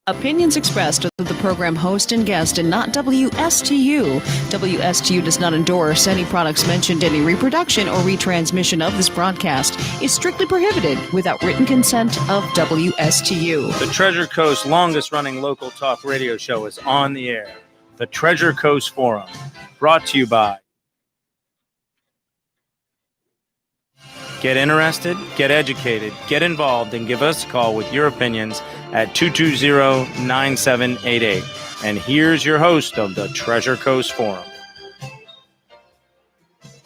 Opinions expressed are the program host and guest and not WSTU. WSTU does not endorse any products mentioned. Any reproduction or retransmission of this broadcast is strictly prohibited without written consent of WSTU. The Treasure Coast longest-running local talk radio show is on the air. The Treasure Coast Forum, brought to you by Get interested, get educated, get involved, and give us a call with your opinions at 220-9788. And here's your host of the Treasure Coast Forum.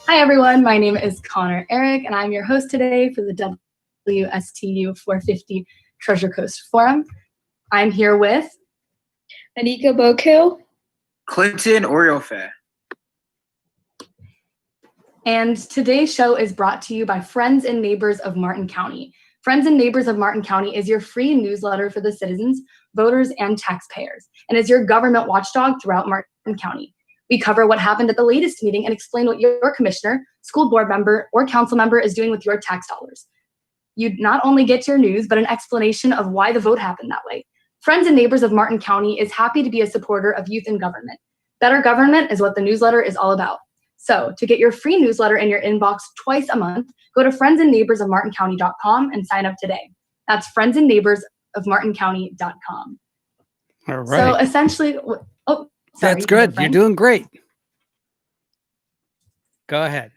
Hi, everyone. My name is Connor Eric, and I'm your host today for the WSTU 450 Treasure Coast Forum. I'm here with Anika Boku, Clinton Oriofe. And today's show is brought to you by Friends and Neighbors of Martin County. Friends and Neighbors of Martin County is your free newsletter for the citizens, voters, and taxpayers, and is your government watchdog throughout Martin County. We cover what happened at the latest meeting and explain what your commissioner, school board member, or council member is doing with your tax dollars. You not only get your news, but an explanation of why the vote happened that way. Friends and Neighbors of Martin County is happy to be a supporter of youth in government. Better government is what the newsletter is all about. So to get your free newsletter in your inbox twice a month, go to friendsandneighborsofmartincounty.com and sign up today. That's friendsandneighborsofmartincounty.com. All right. So essentially, sorry. That's good. You're doing great. Go ahead.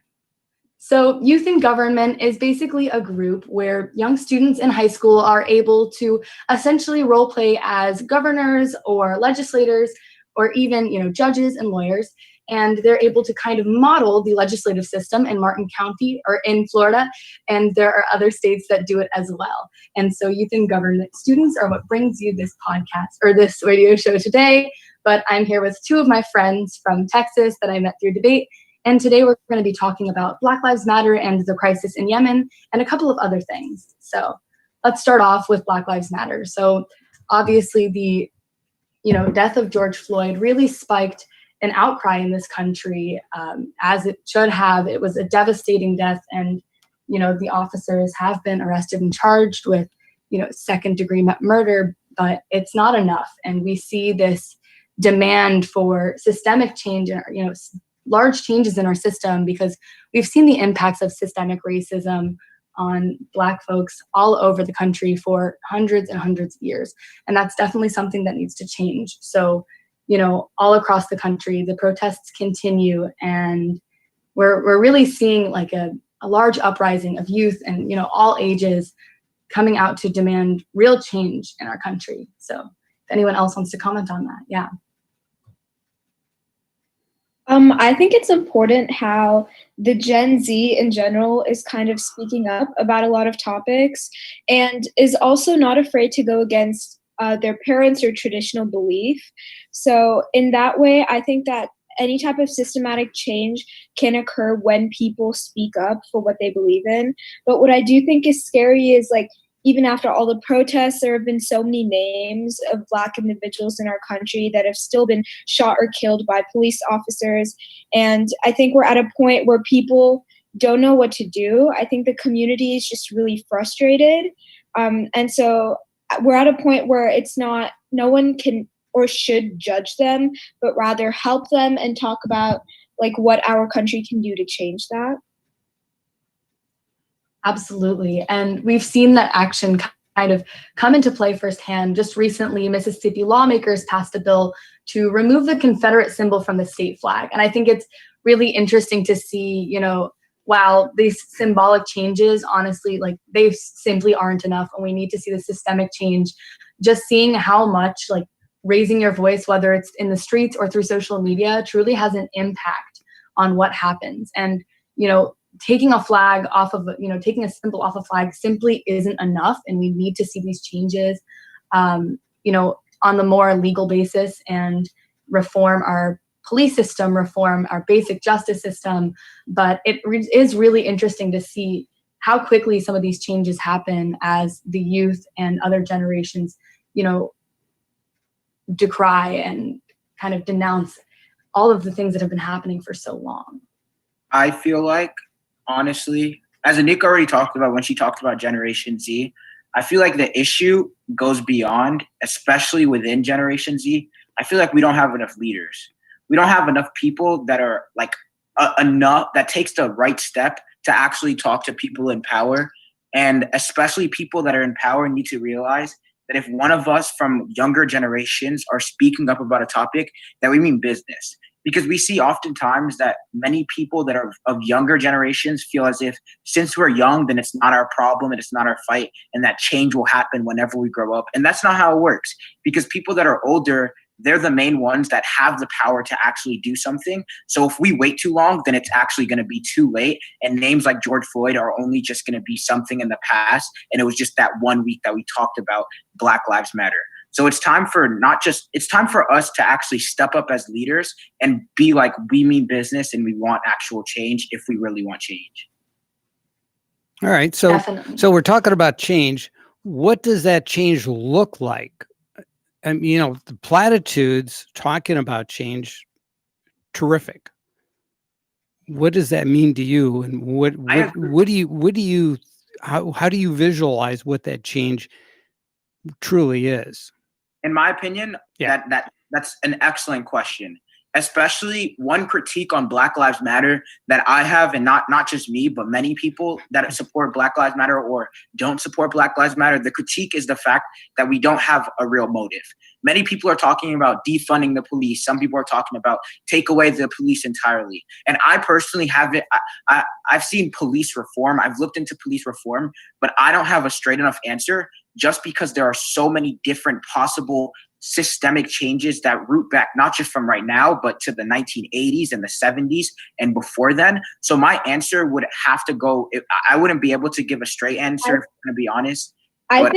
So Youth in Government is basically a group where young students in high school are able to essentially role play as governors or legislators or even, judges and lawyers. And they're able to kind of model the legislative system in Martin County or in Florida. And there are other states that do it as well. And so Youth in Government students are what brings you this podcast or this radio show today. But I'm here with two of my friends from Texas that I met through debate. And today we're going to be talking about Black Lives Matter and the crisis in Yemen and a couple of other things. So let's start off with Black Lives Matter. So obviously the, death of George Floyd really spiked an outcry in this country, as it should have. It was a devastating death, and the officers have been arrested and charged with second-degree murder, but it's not enough. And we see this demand for systemic change and large changes in our system, because we've seen the impacts of systemic racism on Black folks all over the country for hundreds and hundreds of years, and that's definitely something that needs to change. So all across the country, the protests continue, and we're really seeing like a large uprising of youth and, all ages coming out to demand real change in our country. So if anyone else wants to comment on that, yeah. I think it's important how the Gen Z in general is kind of speaking up about a lot of topics and is also not afraid to go against their parents or traditional belief. So in that way, I think that any type of systematic change can occur when people speak up for what they believe in. But what I do think is scary is even after all the protests, there have been so many names of Black individuals in our country that have still been shot or killed by police officers. And I think we're at a point where people don't know what to do. I think the community is just really frustrated. And so we're at a point where no one can or should judge them, but rather help them and talk about what our country can do to change that. Absolutely. And we've seen that action kind of come into play firsthand. Just recently, Mississippi lawmakers passed a bill to remove the Confederate symbol from the state flag. And I think it's really interesting to see, wow, these symbolic changes, honestly, they simply aren't enough. And we need to see the systemic change. Just seeing how much raising your voice, whether it's in the streets or through social media, truly has an impact on what happens. And, taking a flag off of, taking a symbol off a flag simply isn't enough. And we need to see these changes, on the more legal basis and reform our police system, reform our basic justice system. But it is really interesting to see how quickly some of these changes happen as the youth and other generations, decry and kind of denounce all of the things that have been happening for so long. I feel like, honestly, as Anika already talked about when she talked about Generation Z, I feel like the issue goes beyond, especially within Generation Z. I feel like we don't have enough leaders. We don't have enough people that are like enough that takes the right step to actually talk to people in power. And especially people that are in power need to realize that if one of us from younger generations are speaking up about a topic, that we mean business. Because we see oftentimes that many people that are of younger generations feel as if since we're young, then it's not our problem and it's not our fight, and that change will happen whenever we grow up. And that's not how it works, because people that are older, they're the main ones that have the power to actually do something. So if we wait too long, then it's actually going to be too late. And names like George Floyd are only just going to be something in the past. And it was just that 1 week that we talked about Black Lives Matter. So it's time for it's time for us to actually step up as leaders and be like, we mean business and we want actual change if we really want change. All right. So, Definitely. so we're talking about change. What does that change look like? And, the platitudes talking about change, terrific. What does that mean to you? And how do you visualize what that change truly is? In my opinion, Yeah. that's an excellent question. Especially one critique on Black Lives Matter that I have, and not just me, but many people that support Black Lives Matter or don't support Black Lives Matter, the critique is the fact that we don't have a real motive. Many people are talking about defunding the police. Some people are talking about take away the police entirely. And I personally haven't. I've seen police reform. I've looked into police reform, but I don't have a straight enough answer, just because there are so many different possible systemic changes that root back not just from right now, but to the 1980s and the 70s and before then. So my answer would have to go. I wouldn't be able to give a straight answer, if I'm going to be honest. I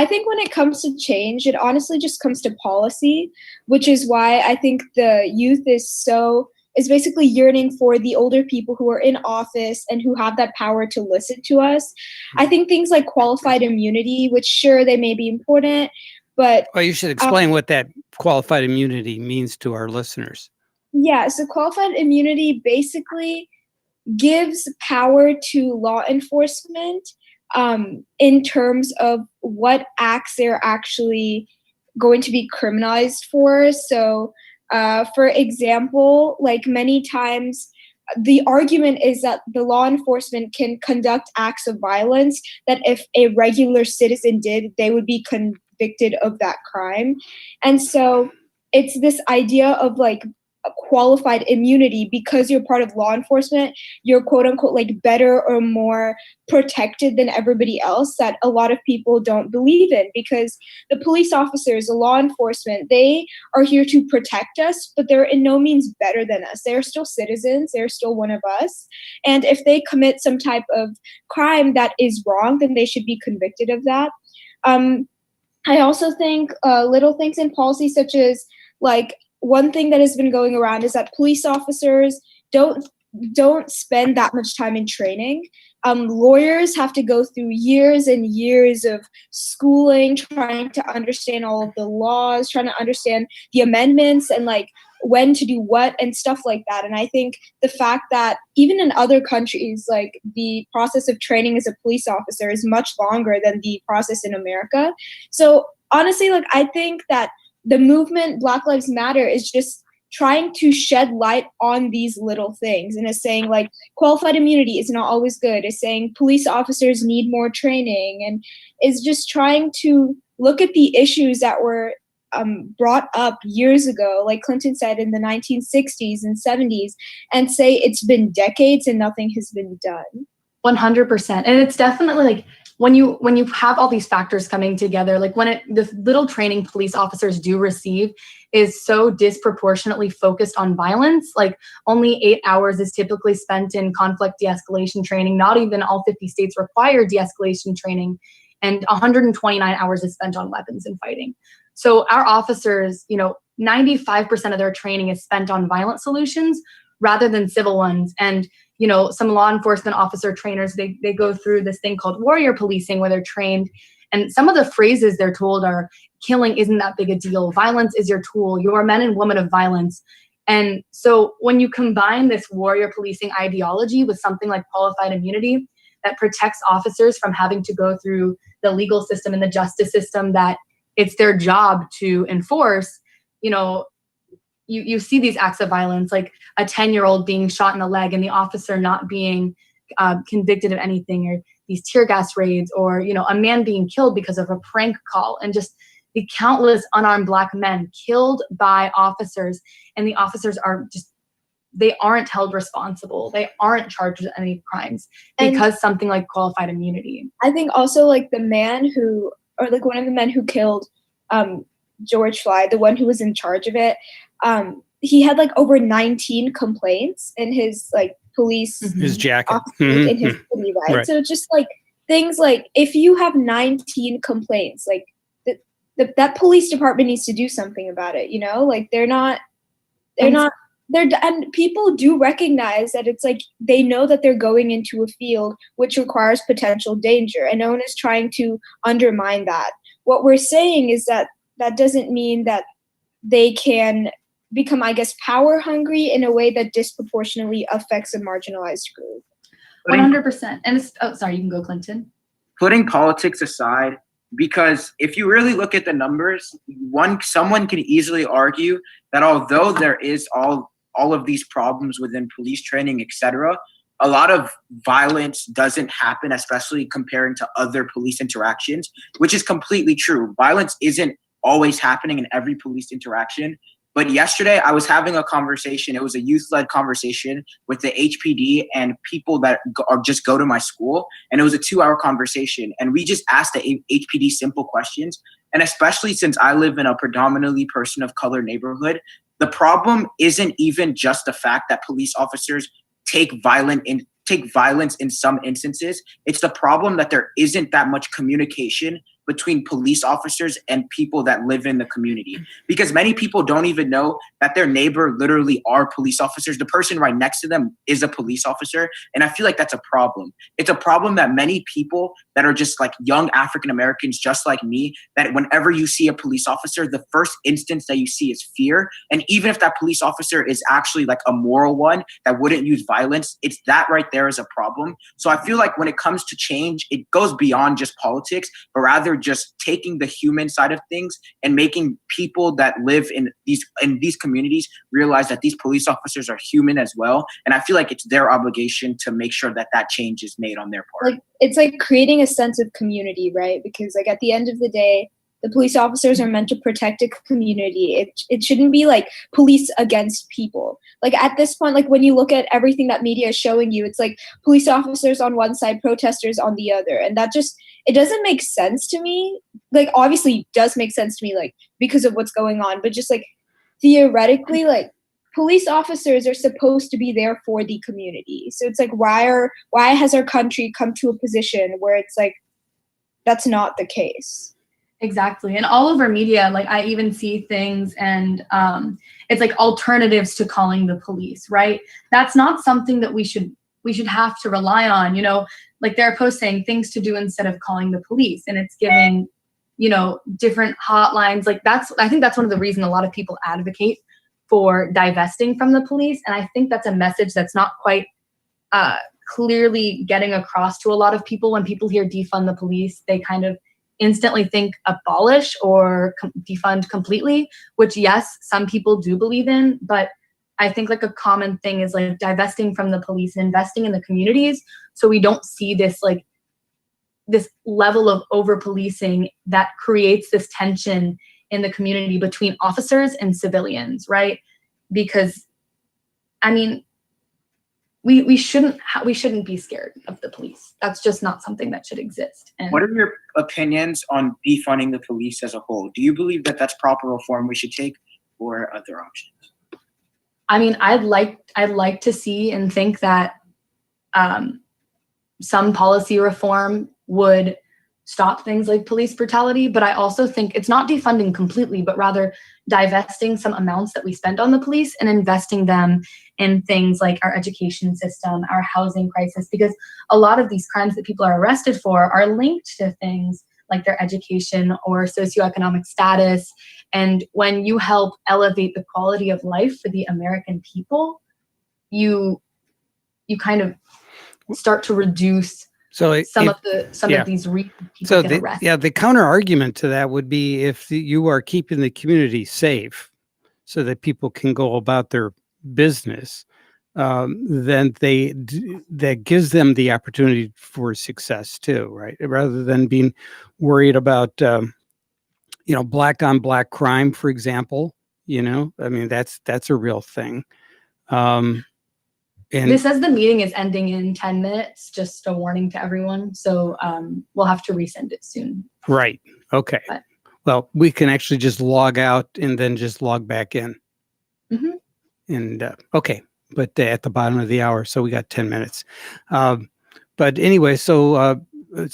think when it comes to change, it honestly just comes to policy, which is why I think the youth is basically yearning for the older people who are in office and who have that power to listen to us. I think things like qualified immunity, which sure, they may be important, but Well, you should explain what that qualified immunity means to our listeners. Yeah, so qualified immunity basically gives power to law enforcement in terms of what acts they're actually going to be criminalized for. So for example, like many times, the argument is that the law enforcement can conduct acts of violence that if a regular citizen did, they would be convicted of that crime. And so it's this idea of like a qualified immunity. Because you're part of law enforcement, you're quote unquote like better or more protected than everybody else, that a lot of people don't believe in, because the police officers, the law enforcement, they are here to protect us, but they're in no means better than us. They're still citizens. They're still one of us. And if they commit some type of crime that is wrong, then they should be convicted of that. I also think little things in policy, such as like, one thing that has been going around is that police officers don't spend that much time in training. Lawyers have to go through years and years of schooling, trying to understand all of the laws, trying to understand the amendments and like when to do what and stuff like that. And I think the fact that even in other countries, like the process of training as a police officer is much longer than the process in America. So honestly, like I think that the movement Black Lives Matter is just trying to shed light on these little things, and is saying like qualified immunity is not always good, is saying police officers need more training, and is just trying to look at the issues that were brought up years ago, like Clinton said, in the 1960s and 70s, and say it's been decades and nothing has been done. 100%. And it's definitely like when you have all these factors coming together, like the little training police officers do receive is so disproportionately focused on violence. Like only 8 hours is typically spent in conflict de-escalation training. Not even all 50 states require de-escalation training. And 129 hours is spent on weapons and fighting. So our officers, 95% of their training is spent on violent solutions rather than civil ones. And some law enforcement officer trainers, they go through this thing called warrior policing, where they're trained. And some of the phrases they're told are, killing isn't that big a deal. Violence is your tool. You're men and women of violence. And so when you combine this warrior policing ideology with something like qualified immunity, that protects officers from having to go through the legal system and the justice system that it's their job to enforce, you see these acts of violence, like a 10-year-old being shot in the leg and the officer not being convicted of anything, or these tear gas raids, or, a man being killed because of a prank call, and just the countless unarmed Black men killed by officers. And the officers they aren't held responsible. They aren't charged with any crimes because something like qualified immunity. I think also like one of the men who killed George Floyd, the one who was in charge of it, he had like over 19 complaints in his like police his jacket in his city, right? So it's just like things like, if you have 19 complaints, like that police department needs to do something about it, like and people do recognize that it's like they know that they're going into a field which requires potential danger, and no one is trying to undermine that. What we're saying is that doesn't mean that they can become, I guess, power hungry in a way that disproportionately affects a marginalized group. 100%. And sorry, you can go, Clinton. Putting politics aside, because if you really look at the numbers, someone could easily argue that although there is all of these problems within police training, etc., a lot of violence doesn't happen, especially comparing to other police interactions, which is completely true. Violence isn't always happening in every police interaction. But yesterday I was having a conversation. It was a youth-led conversation with the HPD and people that just go to my school. And it was a 2-hour conversation. And we just asked the HPD simple questions. And especially since I live in a predominantly person of color neighborhood, the problem isn't even just the fact that police officers take violence in some instances. It's the problem that there isn't that much communication between police officers and people that live in the community, because many people don't even know that their neighbor literally are police officers. The person right next to them is a police officer. And I feel like that's a problem. It's a problem that many people that are just like young African Americans, just like me, that whenever you see a police officer, the first instance that you see is fear. And even if that police officer is actually like a moral one that wouldn't use violence, it's that right there is a problem. So I feel like when it comes to change, it goes beyond just politics, but rather just taking the human side of things and making people that live in these communities realize that these police officers are human as well. And I feel like it's their obligation to make sure that change is made on their part. Like, it's like creating a sense of community, right? Because like at the end of the day, the police officers are meant to protect a community. It shouldn't be like police against people. Like at this point, like when you look at everything that media is showing you, it's like police officers on one side, protesters on the other. And that just, it doesn't make sense to me. Like obviously it does make sense to me, like because of what's going on, but just like theoretically, like police officers are supposed to be there for the community. So it's like, why has our country come to a position where it's like, that's not the case? Exactly. And all over media, like I even see things and it's like alternatives to calling the police, right? That's not something that we should have to rely on, like they're posting things to do instead of calling the police, and it's giving, different hotlines. Like I think that's one of the reasons a lot of people advocate for divesting from the police. And I think that's a message that's not quite clearly getting across to a lot of people. When people hear defund the police, they kind of instantly think abolish or defund completely, which yes, some people do believe in, but I think like a common thing is like divesting from the police and investing in the communities, so we don't see this like this level of over policing that creates this tension in the community between officers and civilians, right? Because I mean, we shouldn't be scared of the police. That's just not something that should exist. And what are your opinions on defunding the police as a whole? Do you believe that that's proper reform we should take, or other options? I mean, I'd like to see and think that some policy reform would stop things like police brutality, but I also think it's not defunding completely, but rather divesting some amounts that we spend on the police and investing them in things like our education system, our housing crisis, because a lot of these crimes that people are arrested for are linked to things like their education or socioeconomic status. And when you help elevate the quality of life for the American people, you kind of start to reduce So some if- of these people so get arrested. the counter argument to that would be if you are keeping the community safe so that people can go about their business, then that gives them the opportunity for success too, right? Rather than being worried about black on black crime, for example. I mean, that's a real thing. And This says the meeting is ending in 10 minutes, just a warning to everyone. So we'll have to resend it soon. right. Okay. But- Well, we can actually just log out and then just log back in. Mhm. And okay, but at the bottom of the hour, so we got 10 minutes. But anyway, so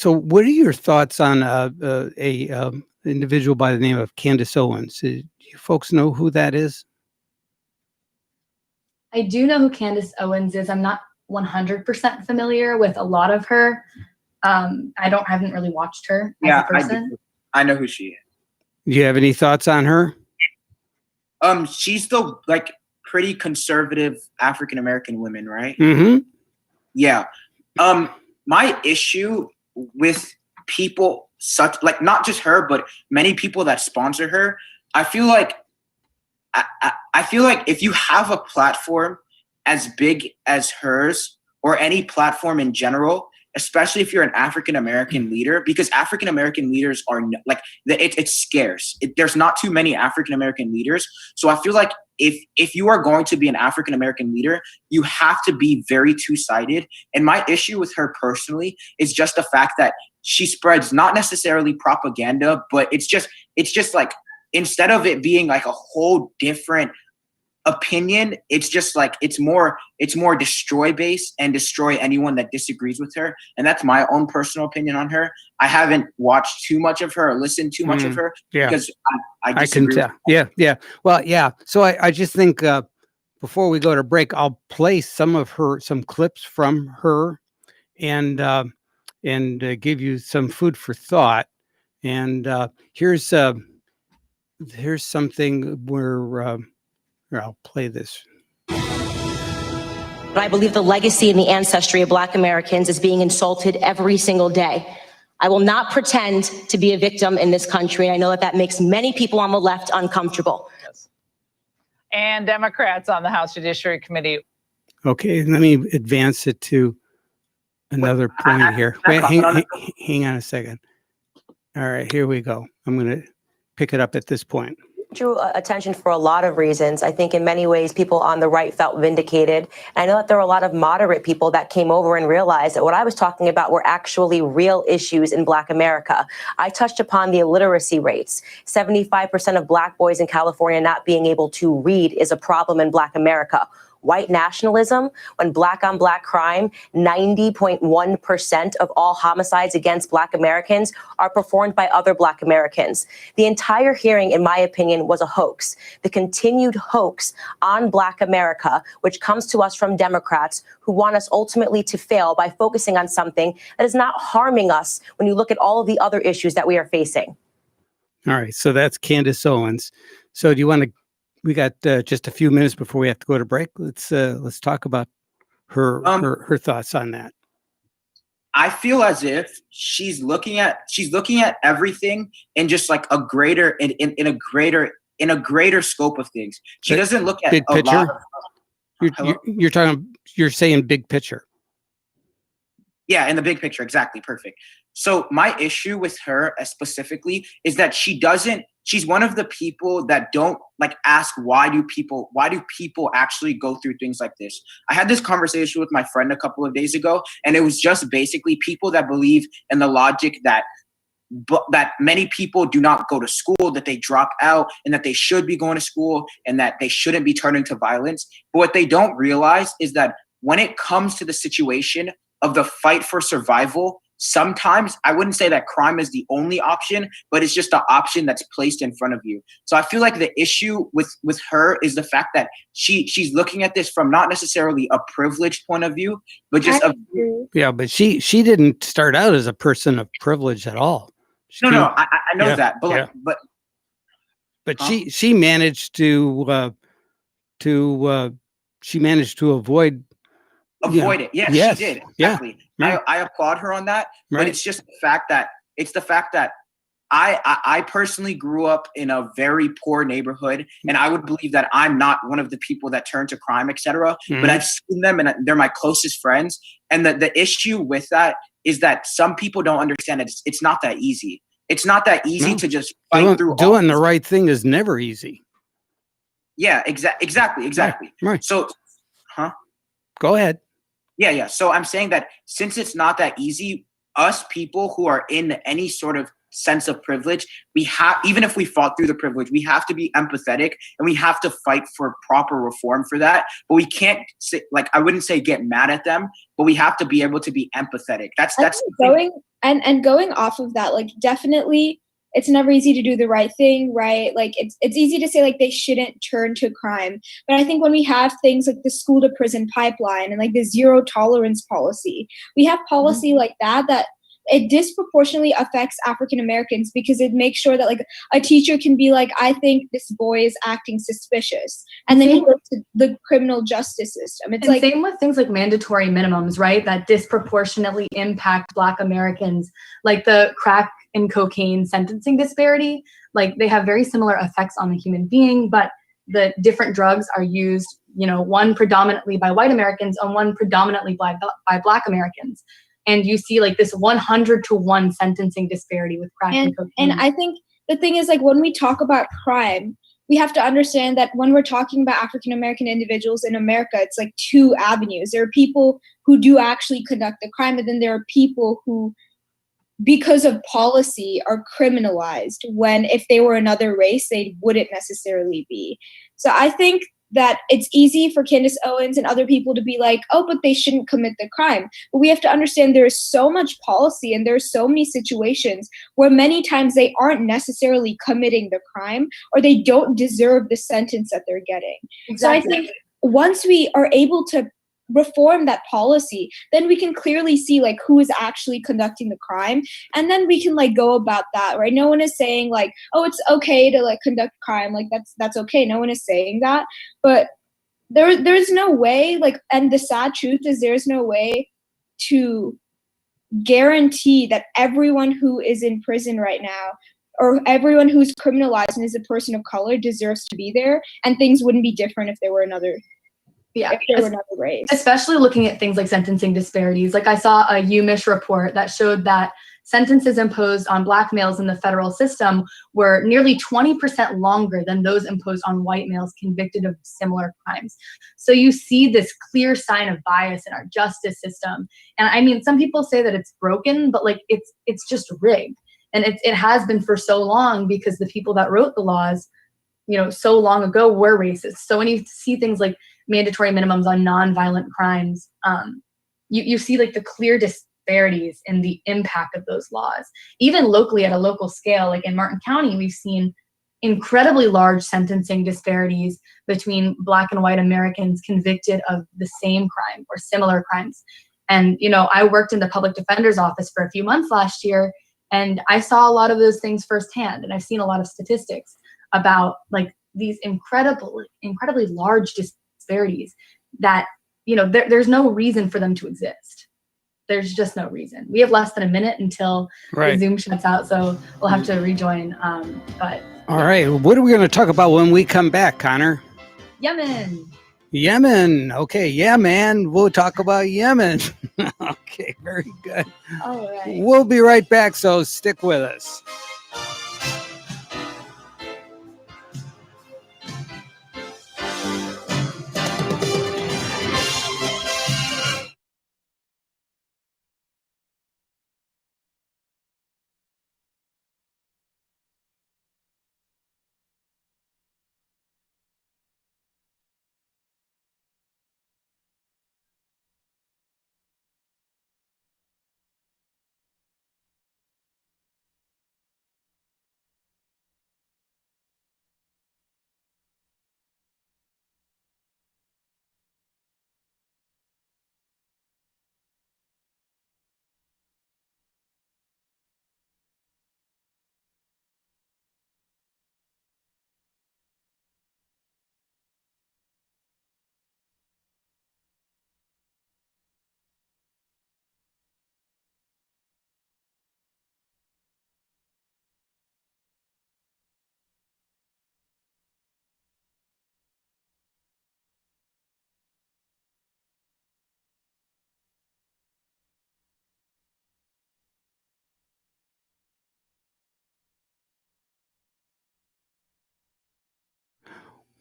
what are your thoughts on a individual by the name of Candace Owens? Do you folks know who that is? I do know who Candace Owens is. I'm not 100% familiar with a lot of her. Haven't really watched her as Yeah, a person. I know who she is. Do you have any thoughts on her? She's the like pretty conservative African American woman, right? Mm-hmm. Yeah. My issue with people such like not just her, but many people that sponsor her, I feel like if you have a platform as big as hers or any platform in general, especially if you're an African American leader, because African American leaders are it's scarce. There's not too many African American leaders. So I feel like if you are going to be an African American leader, you have to be very two-sided. And my issue with her personally is just the fact that she spreads not necessarily propaganda, but it's just like, instead of it being like a whole different opinion, it's just like it's more destroy based and destroy anyone that disagrees with her. And that's my own personal opinion on her. I haven't watched too much of her or listened too much of her because I disagree. I can tell. Yeah. Well, yeah. So I just think before we go to break, I'll play some clips from her and give you some food for thought. And here's something where here, I'll play this. But I believe the legacy and the ancestry of Black Americans is being insulted every single day. I will not pretend to be a victim in this country. And I know that makes many people on the left uncomfortable. Yes. And Democrats on the House Judiciary Committee. Okay, let me advance it to another point here. Wait, hang on a second. All right, here we go. I'm going to pick it up at this point. Drew attention for a lot of reasons. I think in many ways people on the right felt vindicated. And I know that there were a lot of moderate people that came over and realized that what I was talking about were actually real issues in Black America. I touched upon the illiteracy rates. 75% of Black boys in California not being able to read is a problem in Black America. White nationalism, when Black on Black crime, 90.1% of all homicides against Black Americans are performed by other Black Americans. The entire hearing, in my opinion, was a hoax. The continued hoax on Black America, which comes to us from Democrats who want us ultimately to fail by focusing on something that is not harming us when you look at all of the other issues that we are facing. All right, so that's Candace Owens. So do you want to? We got just a few minutes before we have to go to break. Let's talk about her thoughts on that. I feel as if she's looking at everything in just like a greater in a greater scope of things. She doesn't look at big a picture. lot of, You're saying big picture. Yeah, in the big picture, exactly, perfect. So my issue with her specifically is that she's one of the people that don't like ask why do people actually go through things like this. I had this conversation with my friend a couple of days ago, and it was just basically people that believe in the logic that many people do not go to school, that they drop out, and that they should be going to school, and that they shouldn't be turning to violence. But what they don't realize is that when it comes to the situation of the fight for survival, sometimes I wouldn't say that crime is the only option, but it's just the option that's placed in front of you. So I feel like the issue with her is the fact that she's looking at this from not necessarily a privileged point of view, but just but she didn't start out as a person of privilege at all. I know that, but she managed to avoid it. Yeah, yes, she did. Exactly. Yeah. I applaud her on that. Right. But it's just the fact that I personally grew up in a very poor neighborhood, and I would believe that I'm not one of the people that turn to crime, etc. But I've seen them, and they're my closest friends. And the issue with that is that some people don't understand that it's not that easy. It's not that easy to just fight through. Doing the right thing is never easy. Yeah, exactly. Right. So, Go ahead. Yeah. So I'm saying that since it's not that easy, us people who are in any sort of sense of privilege, we have, even if we fought through the privilege, we have to be empathetic and we have to fight for proper reform for that. But we can't say, like, I wouldn't say get mad at them, but we have to be able to be empathetic. That's going off of that, like, definitely it's never easy to do the right thing, right? Like, it's easy to say like they shouldn't turn to crime, but I think when we have things like the school to prison pipeline and like the zero tolerance policy, we have policy like that it disproportionately affects African Americans, because it makes sure that like a teacher can be like, I think this boy is acting suspicious, and then he goes to the criminal justice system. It's like same with things like mandatory minimums, right? That disproportionately impact Black Americans, like the crack and cocaine sentencing disparity. Like, they have very similar effects on the human being, but the different drugs are used, one predominantly by white Americans and one predominantly by Black Americans. And you see like this 100-to-1 sentencing disparity with crack and cocaine. And I think the thing is, like, when we talk about crime, we have to understand that when we're talking about African American individuals in America, it's like two avenues. There are people who do actually conduct the crime, and then there are people who, because of policy, are criminalized when if they were another race, they wouldn't necessarily be. So I think that it's easy for Candace Owens and other people to be like, oh, but they shouldn't commit the crime. But we have to understand there is so much policy and there's so many situations where many times they aren't necessarily committing the crime, or they don't deserve the sentence that they're getting. Exactly. So I think once we are able to reform that policy, then we can clearly see like who is actually conducting the crime, and then we can like go about that, right? No one is saying like, oh, it's okay to like conduct crime, like that's okay. No one is saying that, but there's no way, like, and the sad truth is there's no way to guarantee that everyone who is in prison right now, or everyone who's criminalized and is a person of color, deserves to be there, and things wouldn't be different if there were another race. Especially looking at things like sentencing disparities. Like, I saw a UMich report that showed that sentences imposed on Black males in the federal system were nearly 20% longer than those imposed on white males convicted of similar crimes. So you see this clear sign of bias in our justice system. And I mean, some people say that it's broken, but like it's just rigged. And it has been for so long, because the people that wrote the laws, so long ago, were racist. So when you see things like mandatory minimums on nonviolent crimes, you see like the clear disparities in the impact of those laws. Even locally, at a local scale, like in Martin County, we've seen incredibly large sentencing disparities between Black and white Americans convicted of the same crime or similar crimes. And, I worked in the public defender's office for a few months last year, and I saw a lot of those things firsthand. And I've seen a lot of statistics about like these incredibly large disparities that, there's no reason for them to exist. There's just no reason. We have less than a minute until the Zoom shuts out, so we'll have to rejoin. But all right, what are we going to talk about when we come back, Connor? Yemen. Okay, yeah, man. We'll talk about Yemen. Okay, very good. All right. We'll be right back, so stick with us.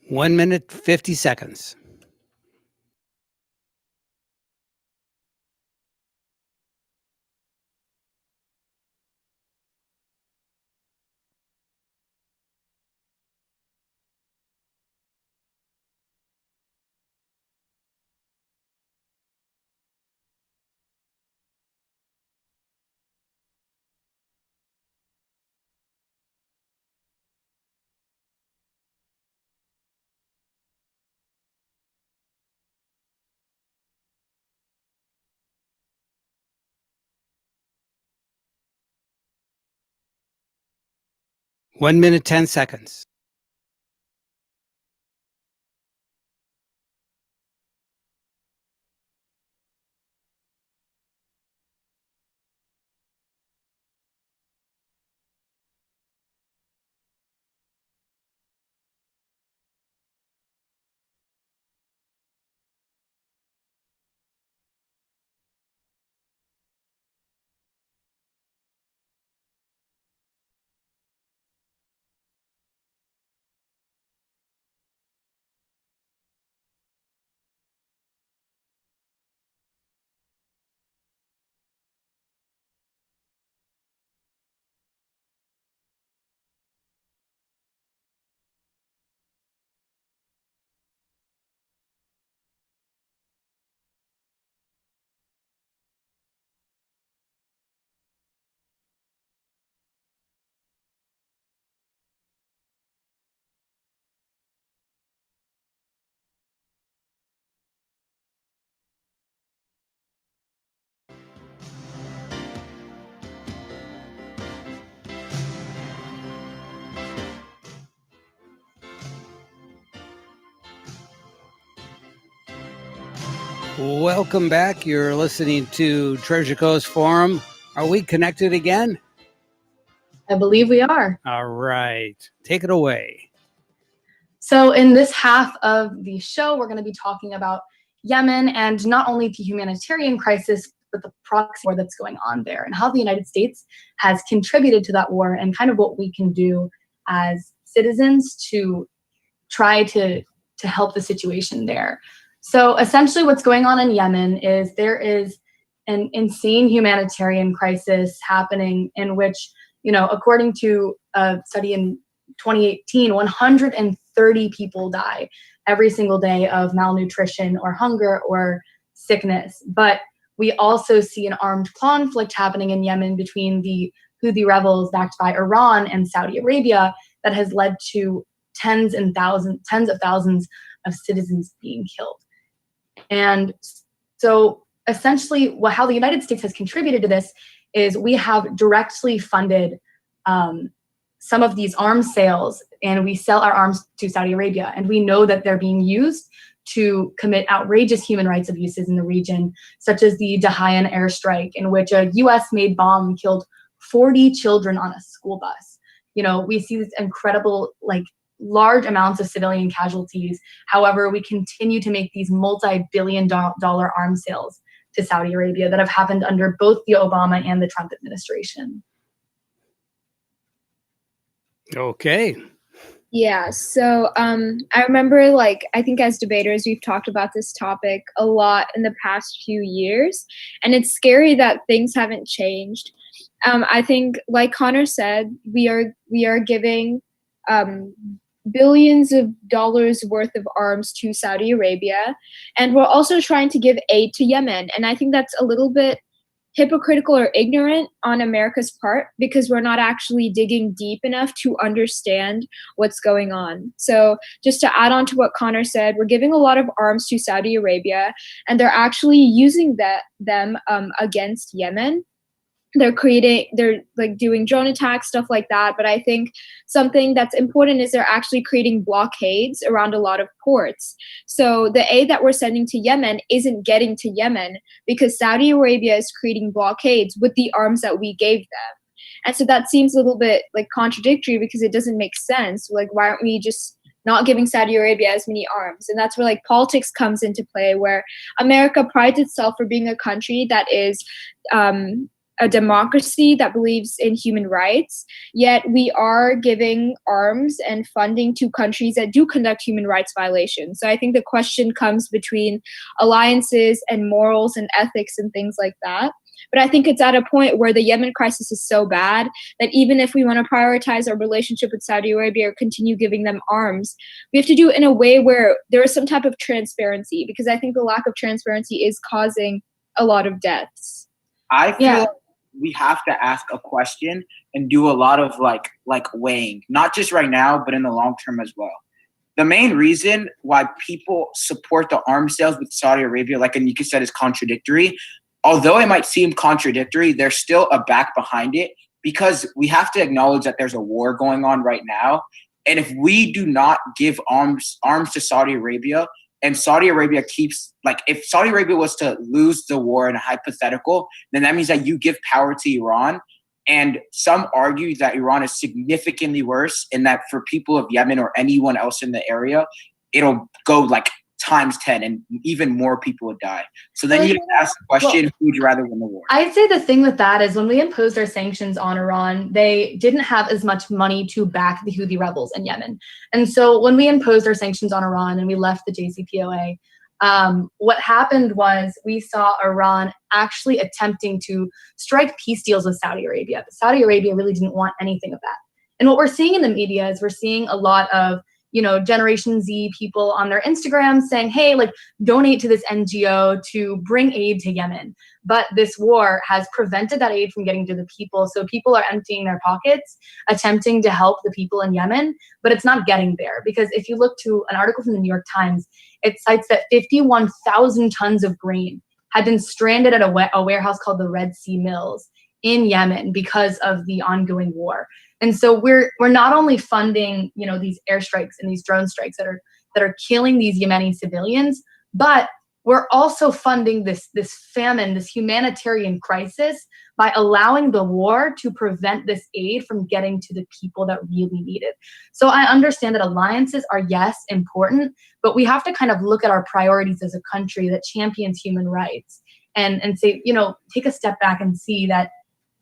1 minute, 50 seconds. One minute, 10 seconds. Welcome back. You're listening to Treasure Coast Forum. Are we connected again? I believe we are. All right. Take it away. So in this half of the show, we're going to be talking about Yemen and not only the humanitarian crisis, but the proxy war that's going on there and how the United States has contributed to that war and kind of what we can do as citizens to try to help the situation there. So essentially what's going on in Yemen is there is an insane humanitarian crisis happening in which, according to a study in 2018, 130 people die every single day of malnutrition or hunger or sickness. But we also see an armed conflict happening in Yemen between the Houthi rebels backed by Iran and Saudi Arabia that has led to tens of thousands of citizens being killed. And so essentially how the United States has contributed to this is we have directly funded some of these arms sales, and we sell our arms to Saudi Arabia. And we know that they're being used to commit outrageous human rights abuses in the region, such as the Dahian airstrike, in which a US-made bomb killed 40 children on a school bus. We see this incredible, large amounts of civilian casualties. However, we continue to make these multi-billion-dollar arms sales to Saudi Arabia that have happened under both the Obama and the Trump administration. Okay. Yeah, so I remember, I think as debaters, we've talked about this topic a lot in the past few years, and it's scary that things haven't changed. I think, like Connor said, we are giving billions of dollars worth of arms to Saudi Arabia, and we're also trying to give aid to Yemen. And I think that's a little bit hypocritical or ignorant on America's part because we're not actually digging deep enough to understand what's going on. So just to add on to what Connor said, we're giving a lot of arms to Saudi Arabia, and they're actually using them against Yemen. They're doing drone attacks, stuff like that. But I think something that's important is they're actually creating blockades around a lot of ports. So the aid that we're sending to Yemen isn't getting to Yemen because Saudi Arabia is creating blockades with the arms that we gave them. And so that seems a little bit contradictory because it doesn't make sense. Why aren't we just not giving Saudi Arabia as many arms? And that's where politics comes into play, where America prides itself for being a country that is a democracy that believes in human rights, yet we are giving arms and funding to countries that do conduct human rights violations. So I think the question comes between alliances and morals and ethics and things like that. But I think it's at a point where the Yemen crisis is so bad that even if we want to prioritize our relationship with Saudi Arabia or continue giving them arms, we have to do it in a way where there is some type of transparency, because I think the lack of transparency is causing a lot of deaths. I feel like we have to ask a question and do a lot of like weighing, not just right now, but in the long term as well. The main reason why people support the arms sales with Saudi Arabia, like Anika said, is contradictory. Although it might seem contradictory, there's still a back behind it, because we have to acknowledge that there's a war going on right now. And if we do not give arms to Saudi Arabia, and Saudi Arabia keeps, like, if Saudi Arabia was to lose the war in a hypothetical, then that means that you give power to Iran. And some argue that Iran is significantly worse, and that for people of Yemen or anyone else in the area, it'll go like times 10 and even more people would die. So then you ask the question, who would you rather win the war? I'd say the thing with that is when we imposed our sanctions on Iran, they didn't have as much money to back the Houthi rebels in Yemen. And so when we imposed our sanctions on Iran and we left the JCPOA, what happened was we saw Iran actually attempting to strike peace deals with Saudi Arabia. But Saudi Arabia really didn't want anything of that. And what we're seeing in the media is we're seeing a lot of Generation Z people on their Instagram saying, hey, like, donate to this NGO to bring aid to Yemen. But this war has prevented that aid from getting to the people. So people are emptying their pockets, attempting to help the people in Yemen, but it's not getting there. Because if you look to an article from the New York Times, it cites that 51,000 tons of grain had been stranded at a warehouse called the Red Sea Mills in Yemen because of the ongoing war. And so we're not only funding, these airstrikes and these drone strikes that are killing these Yemeni civilians, but we're also funding this famine, this humanitarian crisis, by allowing the war to prevent this aid from getting to the people that really need it. So I understand that alliances are, yes, important, but we have to kind of look at our priorities as a country that champions human rights and say, take a step back and see that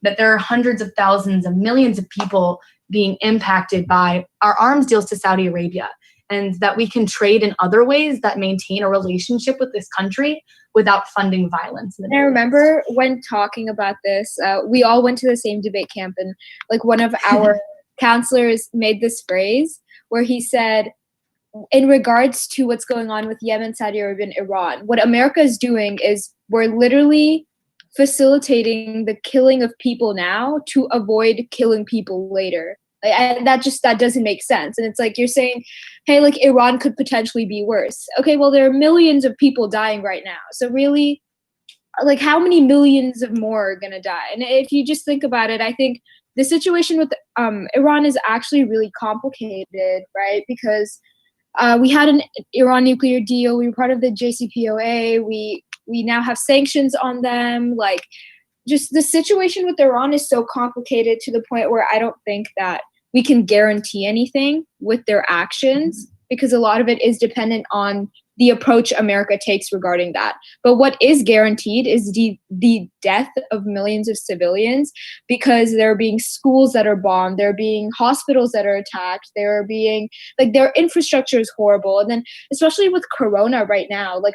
there are hundreds of thousands and millions of people being impacted by our arms deals to Saudi Arabia, and that we can trade in other ways that maintain a relationship with this country without funding violence. And I remember when talking about this, we all went to the same debate camp, and like one of our counselors made this phrase where he said, in regards to what's going on with Yemen, Saudi Arabia, and Iran, what America is doing is we're literally facilitating the killing of people now to avoid killing people later. And that doesn't make sense. And it's like you're saying, hey, like Iran could potentially be worse. Okay, well, there are millions of people dying right now. So really, like, how many millions of more are gonna die? And if you just think about it, I think the situation with Iran is actually really complicated, right? Because we had an Iran nuclear deal. We were part of the JCPOA. We now have sanctions on them. Like, just the situation with Iran is so complicated to the point where I don't think that we can guarantee anything with their actions, because a lot of it is dependent on the approach America takes regarding that. But what is guaranteed is the death of millions of civilians, because there are being schools that are bombed, there are being hospitals that are attacked, there are being, like, their infrastructure is horrible. And then especially with Corona right now, like,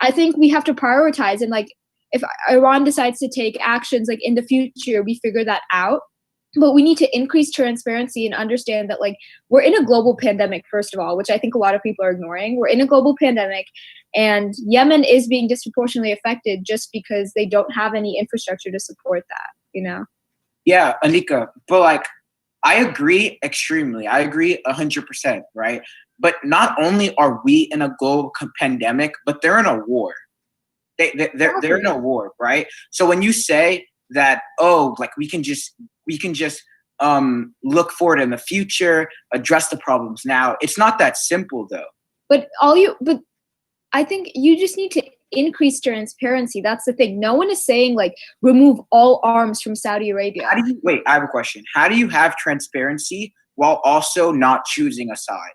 I think we have to prioritize, and like if Iran decides to take actions, like in the future, we figure that out. But we need to increase transparency and understand that, like, we're in a global pandemic, first of all, which I think a lot of people are ignoring. We're in a global pandemic, and Yemen is being disproportionately affected just because they don't have any infrastructure to support that, Yeah, Anika, but like, I agree extremely. I agree 100%, right? But not only are we in a global pandemic, but they're in a war. They're in a war, right? So when you say that, like we can just look forward in the future, address the problems now, it's not that simple though. But I think you just need to increase transparency. That's the thing. No one is saying like remove all arms from Saudi Arabia. Wait, I have a question. How do you have transparency while also not choosing a side?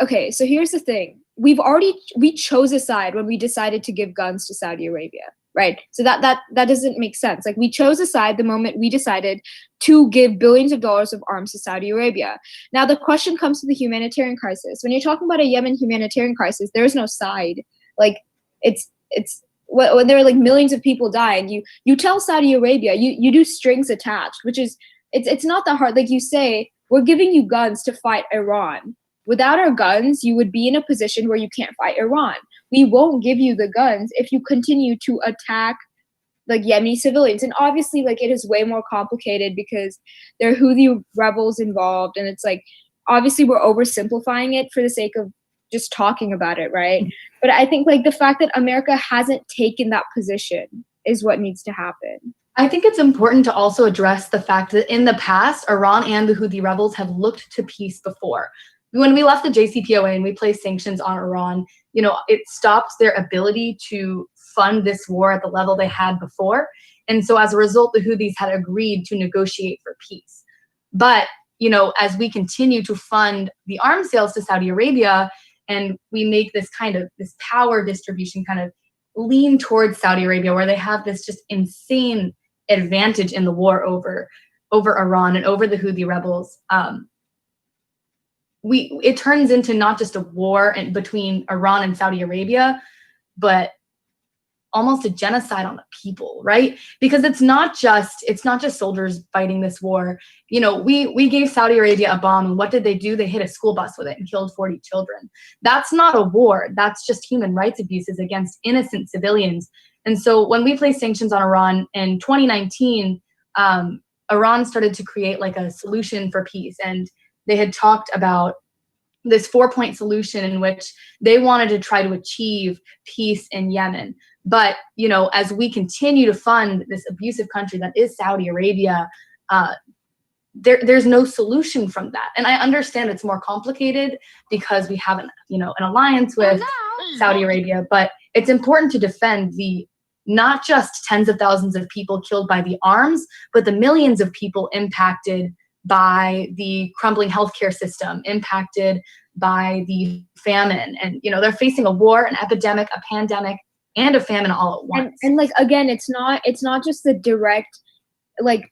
Okay, so here's the thing. We chose a side when we decided to give guns to Saudi Arabia. right? So that doesn't make sense. Like, we chose a side the moment we decided to give billions of dollars of arms to Saudi Arabia. Now the question comes to the humanitarian crisis. When you're talking about a Yemen humanitarian crisis, there's no side. Like, it's when there are like millions of people dying, you tell Saudi Arabia, you do strings attached, which is it's not that hard. Like, you say, we're giving you guns to fight Iran. Without our guns, you would be in a position where you can't fight Iran. We won't give you the guns if you continue to attack like Yemeni civilians. And obviously, like, it is way more complicated because there are Houthi rebels involved, and it's like, obviously we're oversimplifying it for the sake of just talking about it, right? But I think like the fact that America hasn't taken that position is what needs to happen. I think it's important to also address the fact that in the past, Iran and the Houthi rebels have looked to peace before. When we left the JCPOA and we placed sanctions on Iran, it stopped their ability to fund this war at the level they had before. And so as a result, the Houthis had agreed to negotiate for peace. But, as we continue to fund the arms sales to Saudi Arabia, and we make this power distribution kind of lean towards Saudi Arabia, where they have this just insane advantage in the war over Iran and over the Houthi rebels, it turns into not just a war between Iran and Saudi Arabia, but almost a genocide on the people, right? Because it's not just soldiers fighting this war. We gave Saudi Arabia a bomb, and what did they do? They hit a school bus with it and killed 40 children. That's not a war. That's just human rights abuses against innocent civilians. And so when we placed sanctions on Iran in 2019, Iran started to create like a solution for peace, and they had talked about this 4-point solution in which they wanted to try to achieve peace in Yemen. But, as we continue to fund this abusive country that is Saudi Arabia, there's no solution from that. And I understand it's more complicated because we have an alliance with Saudi Arabia, but it's important to defend not just tens of thousands of people killed by the arms, but the millions of people impacted by the crumbling healthcare system, impacted by the famine. And, they're facing a war, an epidemic, a pandemic, and a famine all at once. And like, again, it's not just the direct, like,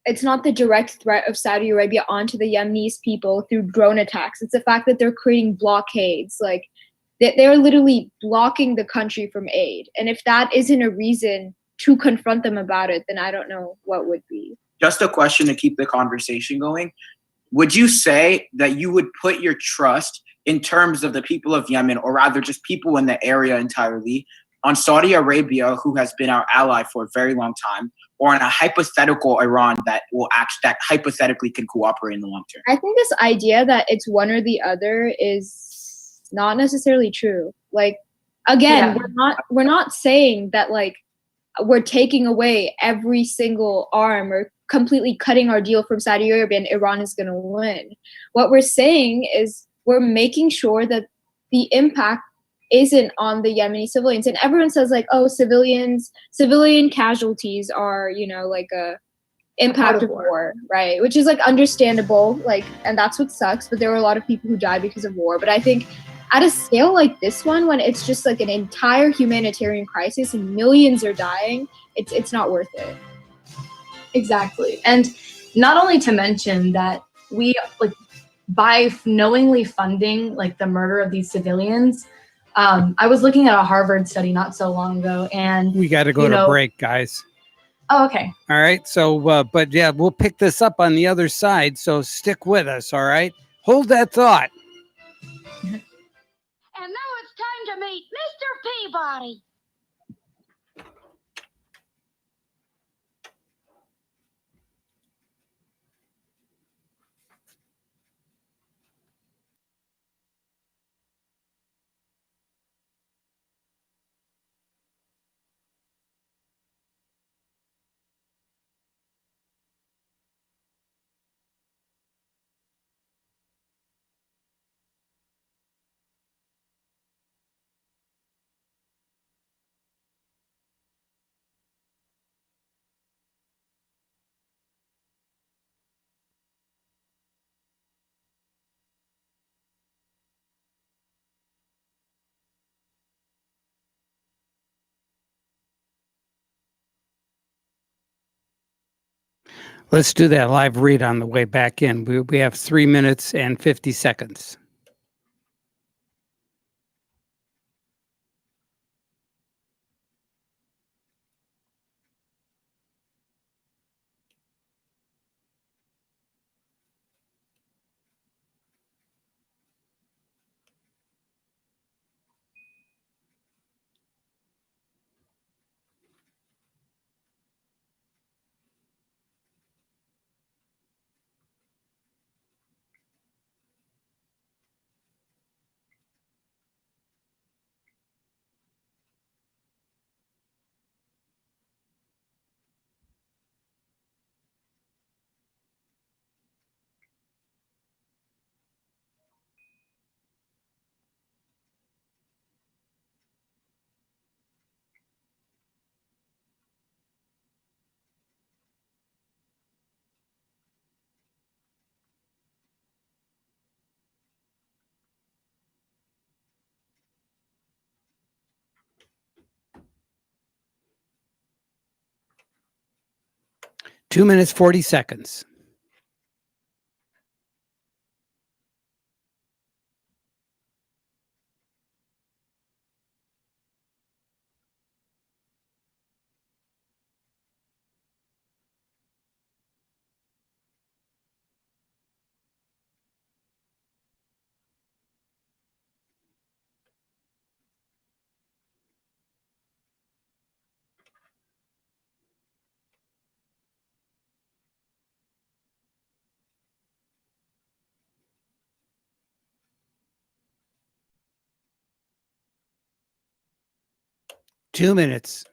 it's not the direct threat of Saudi Arabia onto the Yemenis people through drone attacks. It's the fact that they're creating blockades. Like, they're literally blocking the country from aid. And if that isn't a reason to confront them about it, then I don't know what would be. Just a question to keep the conversation going. Would you say that you would put your trust in terms of the people of Yemen, or rather just people in the area entirely, on Saudi Arabia, who has been our ally for a very long time, or on a hypothetical Iran that hypothetically can cooperate in the long term? I think this idea that it's one or the other is not necessarily true. Like, again, we're not saying that like we're taking away every single arm or completely cutting our deal from Saudi Arabia and Iran is going to win. What we're saying is we're making sure that the impact isn't on the Yemeni civilians. And everyone says like, oh, civilian casualties are, like a impact of war, right? Which is like understandable, like, and that's what sucks. But there were a lot of people who died because of war. But I think at a scale like this one, when it's just like an entire humanitarian crisis and millions are dying, it's not worth it. Exactly. And not only to mention that we, like, by knowingly funding like the murder of these civilians, I was looking at a Harvard study not so long ago, and we got to go to break, guys. Oh, okay. All right. So, but yeah, we'll pick this up on the other side. So stick with us. All right. Hold that thought. And now it's time to meet Mr. Peabody. Let's do that live read on the way back in. We have 3 minutes and 50 seconds. Two minutes, 40 seconds. Two minutes.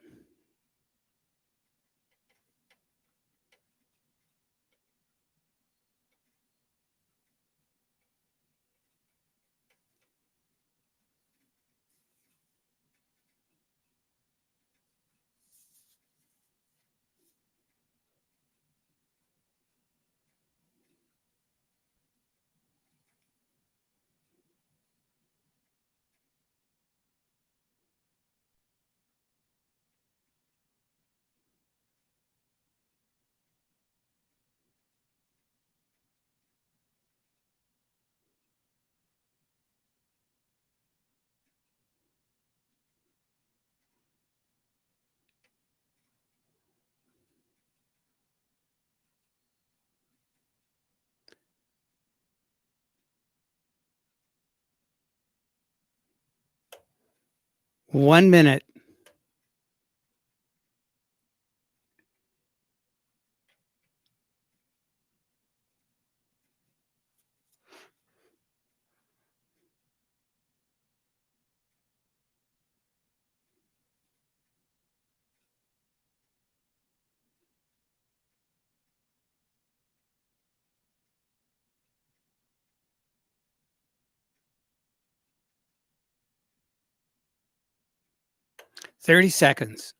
One minute. Thirty seconds.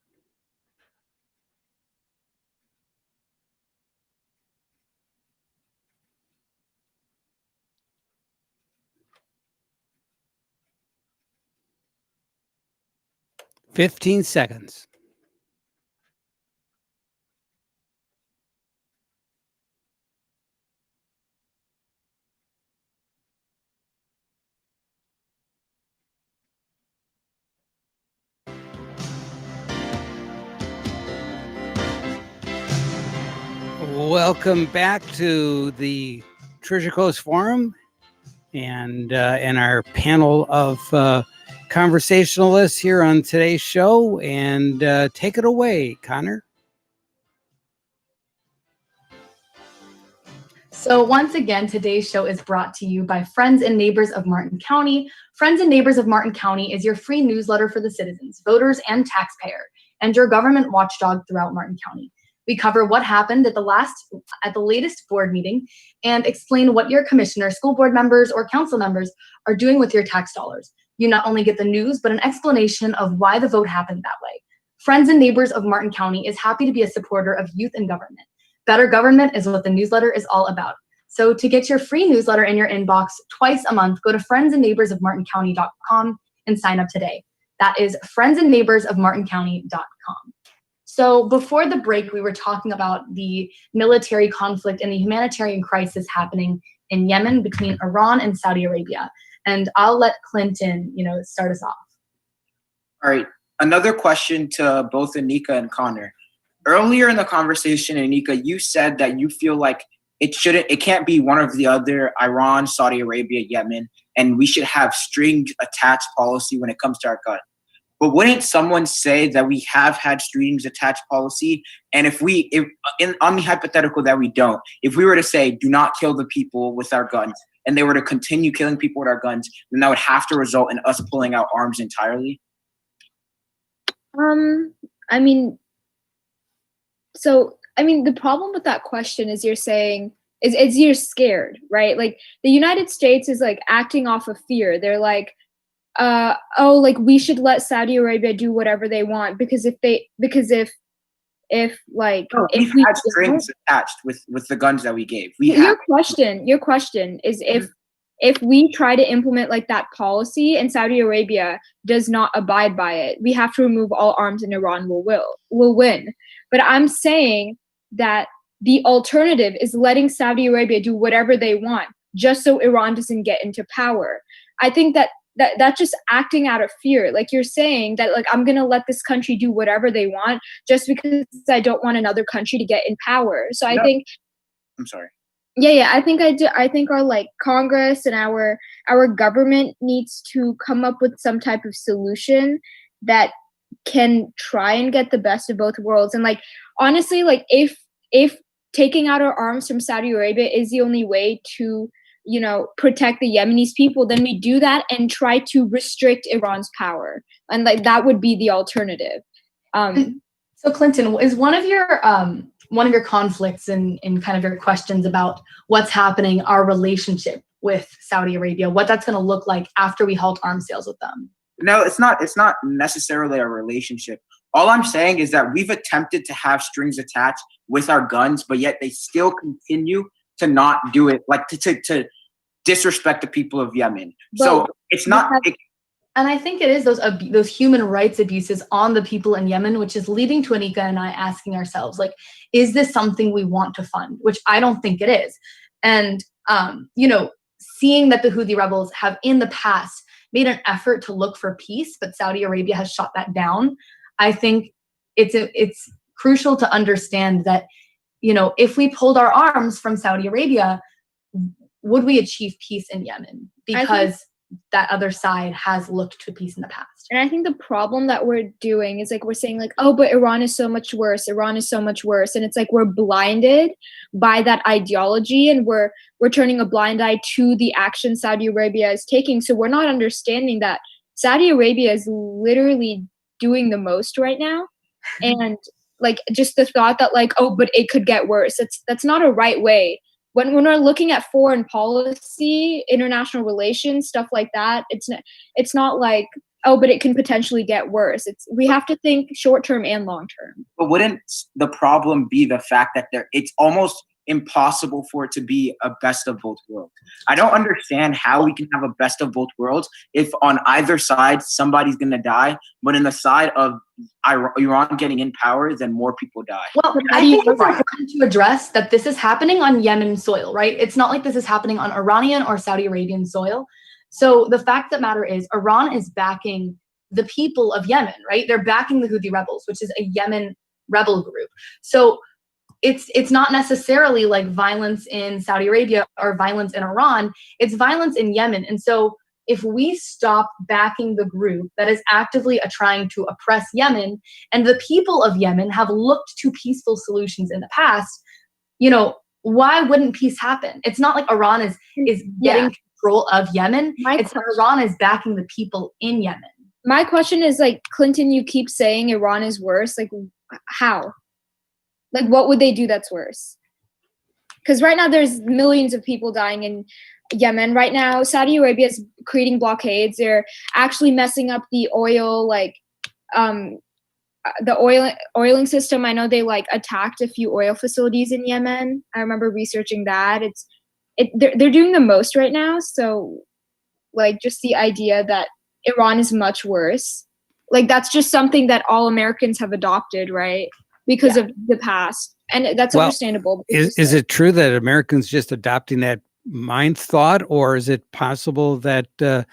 Fifteen seconds. Welcome back to the Treasure Coast Forum and our panel of conversationalists here on today's show. And take it away, Connor. So once again, today's show is brought to you by Friends and Neighbors of Martin County. Friends and Neighbors of Martin County is your free newsletter for the citizens, voters, and taxpayer, and your government watchdog throughout Martin County. We cover what happened at the latest board meeting and explain what your commissioner, school board members, or council members are doing with your tax dollars. You not only get the news, but an explanation of why the vote happened that way. Friends and Neighbors of Martin County is happy to be a supporter of youth in government. Better government is what the newsletter is all about. So to get your free newsletter in your inbox twice a month, go to friendsandneighborsofmartincounty.com and sign up today. That is friendsandneighborsofmartincounty.com. So before the break, we were talking about the military conflict and the humanitarian crisis happening in Yemen between Iran and Saudi Arabia. And I'll let Clinton, start us off. All right. Another question to both Anika and Connor. Earlier in the conversation, Anika, you said that you feel like it can't be one or the other, Iran, Saudi Arabia, Yemen, and we should have strings attached policy when it comes to our gun. But wouldn't someone say that we have had strings attached policy? And on the hypothetical that we don't, if we were to say, do not kill the people with our guns, and they were to continue killing people with our guns, then that would have to result in us pulling out arms entirely? The problem with that question is you're saying, is you're scared, right? Like the United States is like acting off of fear. They're like, we should let Saudi Arabia do whatever they want because if we had strings attached with the guns that we gave. Your question is if we try to implement like that policy and Saudi Arabia does not abide by it, we have to remove all arms and Iran will win. But I'm saying that the alternative is letting Saudi Arabia do whatever they want just so Iran doesn't get into power. I think that's just acting out of fear. Like you're saying that like I'm gonna let this country do whatever they want just because I don't want another country to get in power. So I think I'm sorry. Yeah, I think I do. I think our like Congress and our government needs to come up with some type of solution that can try and get the best of both worlds. And like honestly, like if taking out our arms from Saudi Arabia is the only way to protect the Yemenis people, then we do that and try to restrict Iran's power. And like that would be the alternative. So Clinton, is one of your conflicts in kind of your questions about what's happening, our relationship with Saudi Arabia, what that's going to look like after we halt arms sales with them? No, it's not necessarily a relationship. All I'm saying is that we've attempted to have strings attached with our guns, but yet they still continue to not do it, like to disrespect the people of Yemen. So it's not. And I think it is those human rights abuses on the people in Yemen, which is leading to Anika and I asking ourselves, like, is this something we want to fund? Which I don't think it is. And, seeing that the Houthi rebels have in the past made an effort to look for peace, but Saudi Arabia has shot that down. I think it's crucial to understand that, if we pulled our arms from Saudi Arabia, would we achieve peace in Yemen? Because that other side has looked to peace in the past. And I think the problem that we're doing is like we're saying like, oh, but Iran is so much worse. Iran is so much worse. And it's like we're blinded by that ideology and we're turning a blind eye to the action Saudi Arabia is taking. So we're not understanding that Saudi Arabia is literally doing the most right now. And like just the thought that like, oh, but it could get worse. That's not a right way. When we're looking at foreign policy, international relations, stuff like that, it's not like, oh, but it can potentially get worse. We have to think short term and long term. But wouldn't the problem be the fact that it's almost impossible for it to be a best of both worlds? I don't understand how we can have a best of both worlds if on either side somebody's going to die, but in the side of Iran getting in power, then more people die. Well, I think it's important to address that this is happening on Yemen soil, right? It's not like this is happening on Iranian or Saudi Arabian soil. So the fact of the matter is Iran is backing the people of Yemen, right? They're backing the Houthi rebels, which is a Yemen rebel group. So it's not necessarily like violence in Saudi Arabia or violence in Iran. It's violence in Yemen. And so if we stop backing the group that is actively trying to oppress Yemen, and the people of Yemen have looked to peaceful solutions in the past, why wouldn't peace happen? It's not like Iran is getting control of Yemen. It's that Iran is backing the people in Yemen. My question is like, Clinton, you keep saying Iran is worse. Like, how? Like, what would they do that's worse? Because right now there's millions of people dying in Yemen. Right now, Saudi Arabia is creating blockades. They're actually messing up the oil, the oiling system. I know they attacked a few oil facilities in Yemen. I remember researching that. They're doing the most right now. So, just the idea that Iran is much worse, that's just something that all Americans have adopted, right? because of the past, and that's Well, understandable. Is it true that Americans just adopting that mind thought, or is it possible that that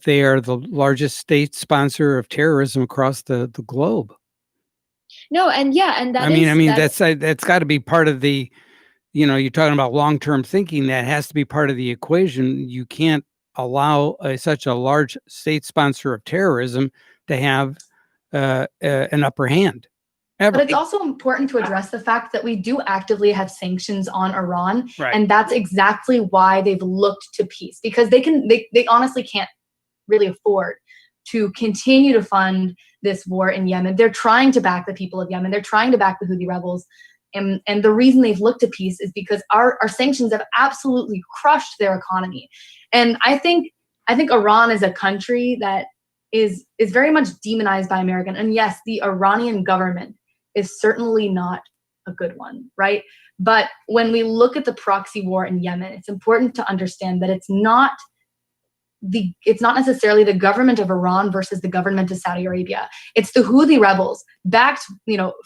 they are the largest state sponsor of terrorism across the globe? No, and that I mean, that's that's got to be part of the, you're talking about long-term thinking. That has to be part of the equation. You can't allow such a large state sponsor of terrorism to have an upper hand ever. But it's also important to address the fact that we do actively have sanctions on Iran, Right. and that's exactly why they've looked to peace, because they honestly can't really afford to continue to fund this war in Yemen. They're trying to back the people of Yemen. They're trying to back the Houthi rebels. And the reason they've looked to peace is because our sanctions have absolutely crushed their economy. And I think Iran is a country that is very much demonized by American. And yes, the Iranian government is certainly not a good one, right? But when we look at the proxy war in Yemen, it's important to understand that it's not necessarily the government of Iran versus the government of Saudi Arabia. It's the Houthi rebels backed,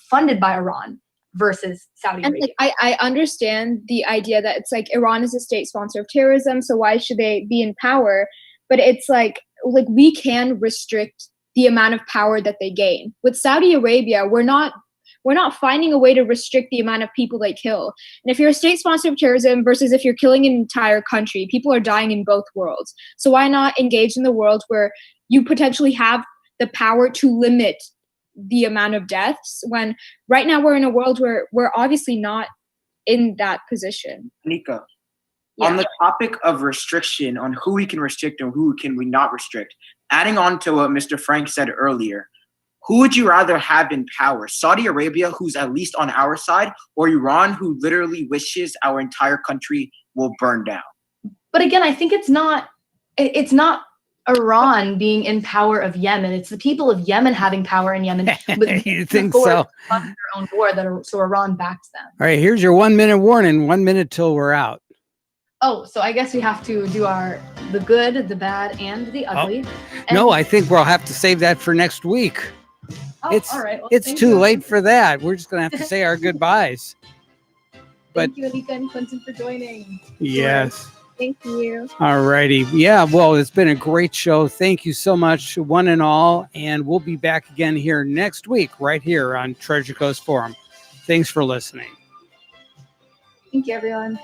funded by Iran versus Saudi Arabia. And I understand the idea that it's like Iran is a state sponsor of terrorism, so why should they be in power? But it's like we can restrict the amount of power that they gain. With Saudi Arabia, we're not finding a way to restrict the amount of people they kill. And if you're a state sponsor of terrorism versus if you're killing an entire country, people are dying in both worlds. So why not engage in the world where you potentially have the power to limit the amount of deaths, when right now we're in a world where we're obviously not in that position. Nika, Yeah. on the topic of restriction, on who we can restrict and who can we not restrict, adding on to what Mr. Frank said earlier, who would you rather have in power? Saudi Arabia, who's at least on our side, or Iran, who literally wishes our entire country will burn down? But again, I think it's not Iran being in power of Yemen. It's the people of Yemen having power in Yemen. You think so? Their own war so Iran backs them. All right, here's your 1 minute warning. 1 minute till we're out. Oh, so I guess we have to do the good, the bad, and the ugly. And, No, I think we'll have to save that for next week. all right. Well, It's thank too you. late for that. We're just gonna have to say our goodbyes. Thank you, Anika and Quentin, for joining. Yes. Thank you. All righty. Yeah, well, it's been a great show. Thank you so much, one and all. And we'll be back again here next week, right here on Treasure Coast Forum. Thanks for listening. Thank you, everyone.